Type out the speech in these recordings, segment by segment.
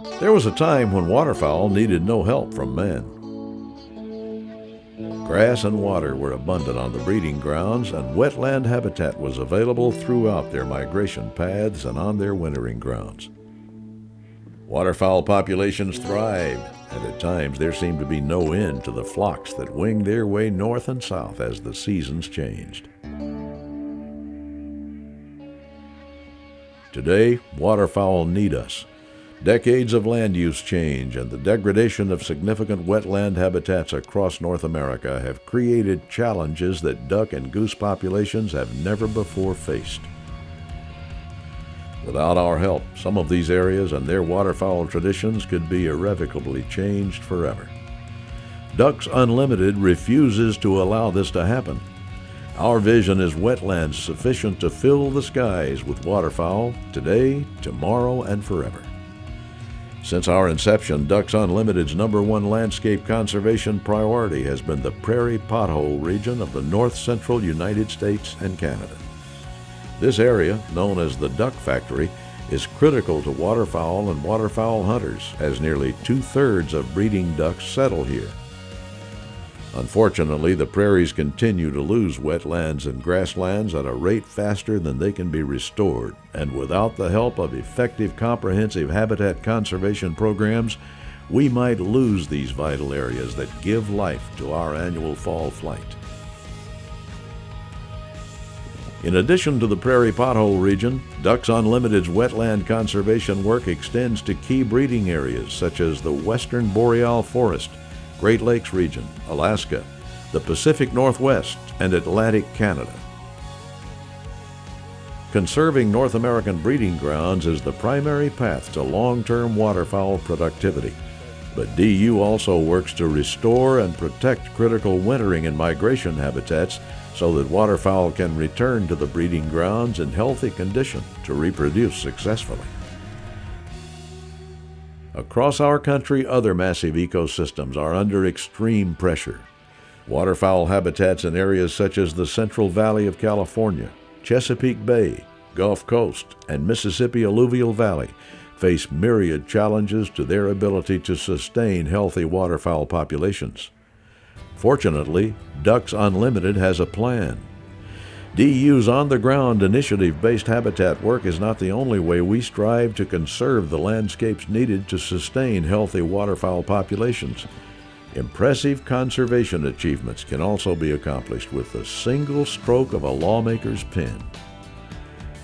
There was a time when waterfowl needed no help from man. Grass and water were abundant on the breeding grounds, and wetland habitat was available throughout their migration paths and on their wintering grounds. Waterfowl populations thrived, and at times there seemed to be no end to the flocks that winged their way north and south as the seasons changed. Today, waterfowl need us. Decades of land use change and the degradation of significant wetland habitats across North America have created challenges that duck and goose populations have never before faced. Without our help, some of these areas and their waterfowl traditions could be irrevocably changed forever. Ducks Unlimited refuses to allow this to happen. Our vision is wetlands sufficient to fill the skies with waterfowl today, tomorrow, and forever. Since our inception, Ducks Unlimited's #1 landscape conservation priority has been the prairie pothole region of the north-central United States and Canada. This area, known as the Duck Factory, is critical to waterfowl and waterfowl hunters, as nearly 2/3 of breeding ducks settle here. Unfortunately, the prairies continue to lose wetlands and grasslands at a rate faster than they can be restored, and without the help of effective comprehensive habitat conservation programs, we might lose these vital areas that give life to our annual fall flight. In addition to the prairie pothole region, Ducks Unlimited's wetland conservation work extends to key breeding areas such as the western boreal forest, Great Lakes region, Alaska, the Pacific Northwest, and Atlantic Canada. Conserving North American breeding grounds is the primary path to long-term waterfowl productivity. But DU also works to restore and protect critical wintering and migration habitats so that waterfowl can return to the breeding grounds in healthy condition to reproduce successfully. Across our country, other massive ecosystems are under extreme pressure. Waterfowl habitats in areas such as the Central Valley of California, Chesapeake Bay, Gulf Coast, and Mississippi Alluvial Valley face myriad challenges to their ability to sustain healthy waterfowl populations. Fortunately, Ducks Unlimited has a plan. DU's on-the-ground initiative-based habitat work is not the only way we strive to conserve the landscapes needed to sustain healthy waterfowl populations. Impressive conservation achievements can also be accomplished with the single stroke of a lawmaker's pen.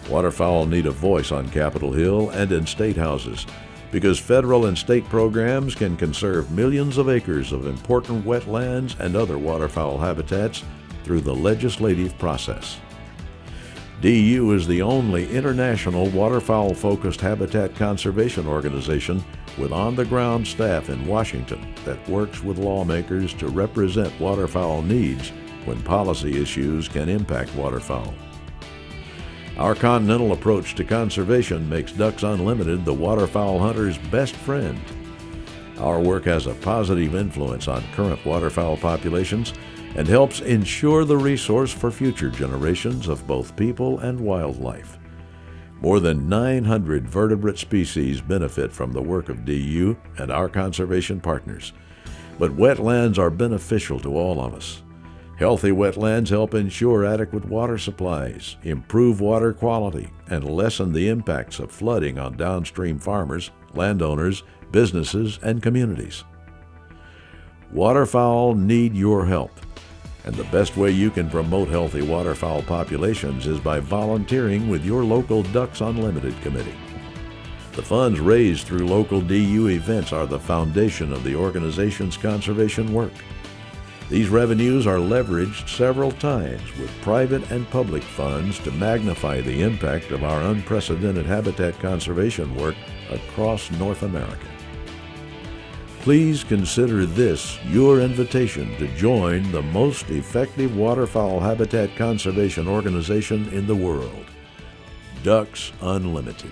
Waterfowl need a voice on Capitol Hill and in state houses, because federal and state programs can conserve millions of acres of important wetlands and other waterfowl habitats through the legislative process. DU is the only international waterfowl-focused habitat conservation organization with on-the-ground staff in Washington that works with lawmakers to represent waterfowl needs when policy issues can impact waterfowl. Our continental approach to conservation makes Ducks Unlimited the waterfowl hunter's best friend. Our work has a positive influence on current waterfowl populations and helps ensure the resource for future generations of both people and wildlife. More than 900 vertebrate species benefit from the work of DU and our conservation partners. But wetlands are beneficial to all of us. Healthy wetlands help ensure adequate water supplies, improve water quality, and lessen the impacts of flooding on downstream farmers, landowners, businesses, and communities. Waterfowl need your help, and the best way you can promote healthy waterfowl populations is by volunteering with your local Ducks Unlimited committee. The funds raised through local DU events are the foundation of the organization's conservation work. These revenues are leveraged several times with private and public funds to magnify the impact of our unprecedented habitat conservation work across North America. Please consider this your invitation to join the most effective waterfowl habitat conservation organization in the world, Ducks Unlimited.